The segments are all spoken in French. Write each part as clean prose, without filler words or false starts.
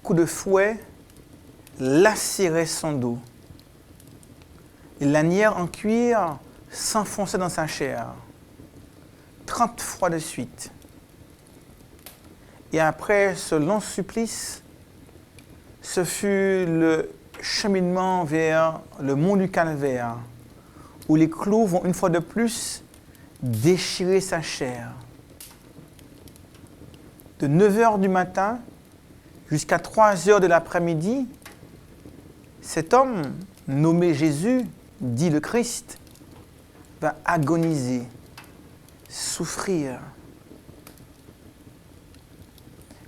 coups de fouet lacéraient son dos. Les lanières en cuir s'enfonçaient dans sa chair, 30 fois de suite. Et après ce long supplice, ce fut le cheminement vers le mont du Calvaire, où les clous vont une fois de plus déchirer sa chair. De 9h du matin jusqu'à 3h de l'après-midi, cet homme, nommé Jésus, dit le Christ, va agoniser, souffrir.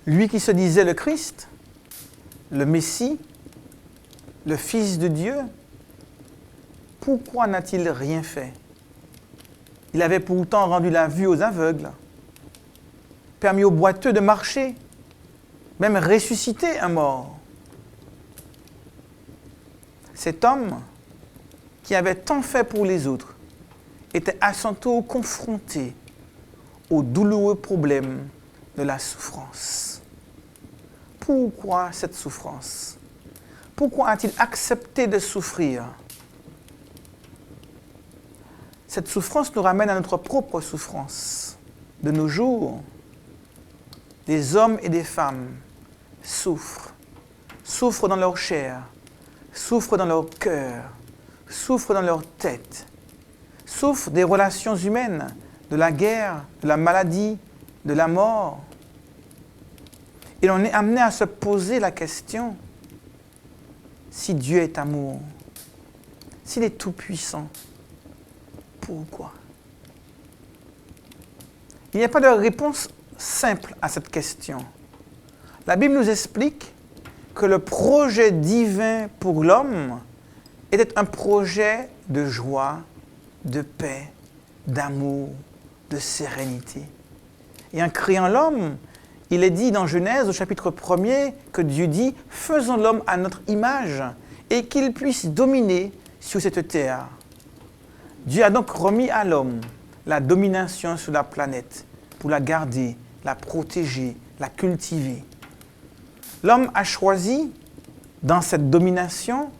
Lui qui se disait le Christ, le Messie, le Fils de Dieu, pourquoi n'a-t-il rien fait? Il avait pourtant rendu la vue aux aveugles, permis aux boiteux de marcher, même ressuscité un mort. Cet homme, qui avait tant fait pour les autres, était à son tour confronté au douloureux problème de la souffrance. Pourquoi cette souffrance? Pourquoi a-t-il accepté de souffrir? Cette souffrance nous ramène à notre propre souffrance. De nos jours, des hommes et des femmes souffrent dans leur chair, souffrent dans leur cœur, souffrent dans leur tête, souffrent des relations humaines, de la guerre, de la maladie, de la mort. Et l'on est amené à se poser la question, si Dieu est amour, s'il est tout-puissant, pourquoi? Il n'y a pas de réponse simple à cette question. La Bible nous explique que le projet divin pour l'homme était un projet de joie, de paix, d'amour, de sérénité. Et en créant l'homme, il est dit dans Genèse au chapitre 1er que Dieu dit « Faisons l'homme à notre image et qu'il puisse dominer sur cette terre ». Dieu a donc remis à l'homme la domination sur la planète pour la garder, la protéger, la cultiver. L'homme a choisi, dans cette domination,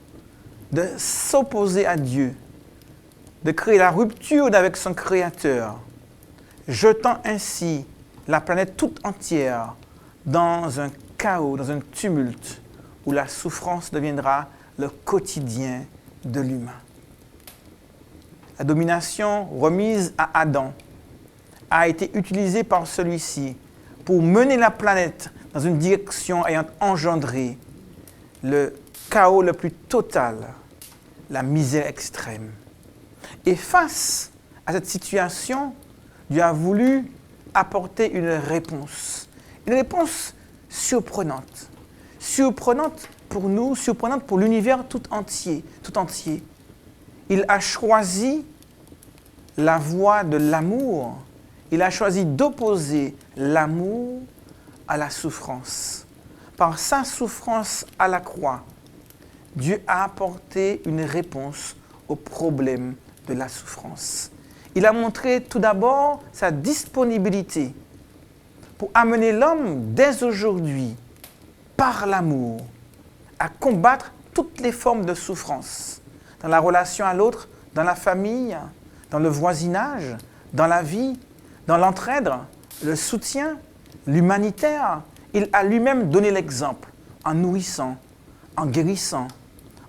de s'opposer à Dieu, de créer la rupture avec son Créateur, jetant ainsi la planète toute entière dans un chaos, dans un tumulte, où la souffrance deviendra le quotidien de l'humain. La domination remise à Adam a été utilisée par celui-ci pour mener la planète dans une direction ayant engendré le chaos le plus total, la misère extrême. Et face à cette situation, Dieu a voulu apporter une réponse surprenante. Surprenante pour nous, surprenante pour l'univers tout entier. Il a choisi la voie de l'amour. Il a choisi d'opposer l'amour à la souffrance. Par sa souffrance à la croix, Dieu a apporté une réponse au problème de la souffrance. Il a montré tout d'abord sa disponibilité pour amener l'homme dès aujourd'hui, par l'amour, à combattre toutes les formes de souffrance, dans la relation à l'autre, dans la famille, dans le voisinage, dans la vie, dans l'entraide, le soutien, l'humanitaire. Il a lui-même donné l'exemple en nourrissant, en guérissant,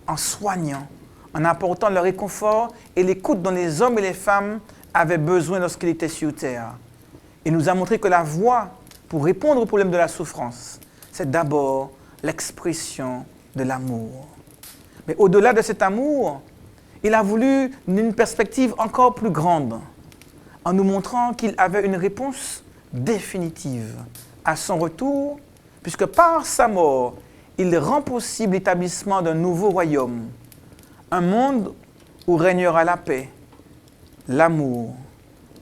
en soignant, en apportant le réconfort et l'écoute dont les hommes et les femmes avaient besoin lorsqu'il était sur terre. Il nous a montré que la voie pour répondre au problème de la souffrance, c'est d'abord l'expression de l'amour. Mais au-delà de cet amour, il a voulu une perspective encore plus grande, en nous montrant qu'il avait une réponse définitive à son retour, puisque par sa mort, il rend possible l'établissement d'un nouveau royaume, un monde où régnera la paix, l'amour,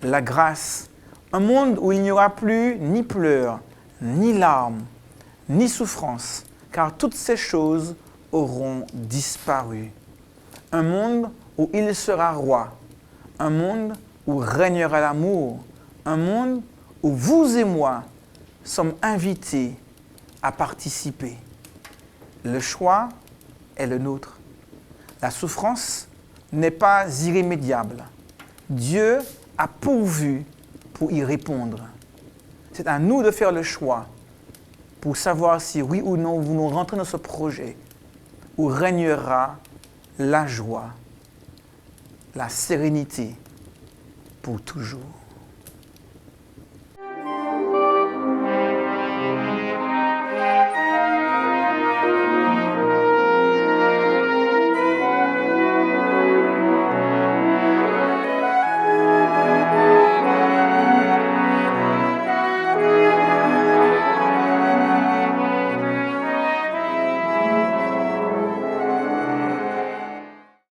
la grâce, un monde où il n'y aura plus ni pleurs, ni larmes, ni souffrance, car toutes ces choses auront disparu. Un monde où il sera roi, un monde où régnera l'amour, un monde où vous et moi sommes invités à participer. Le choix est le nôtre. La souffrance n'est pas irrémédiable. Dieu a pourvu pour y répondre. C'est à nous de faire le choix pour savoir si oui ou non nous voulons rentrer dans ce projet où régnera la joie, la sérénité pour toujours.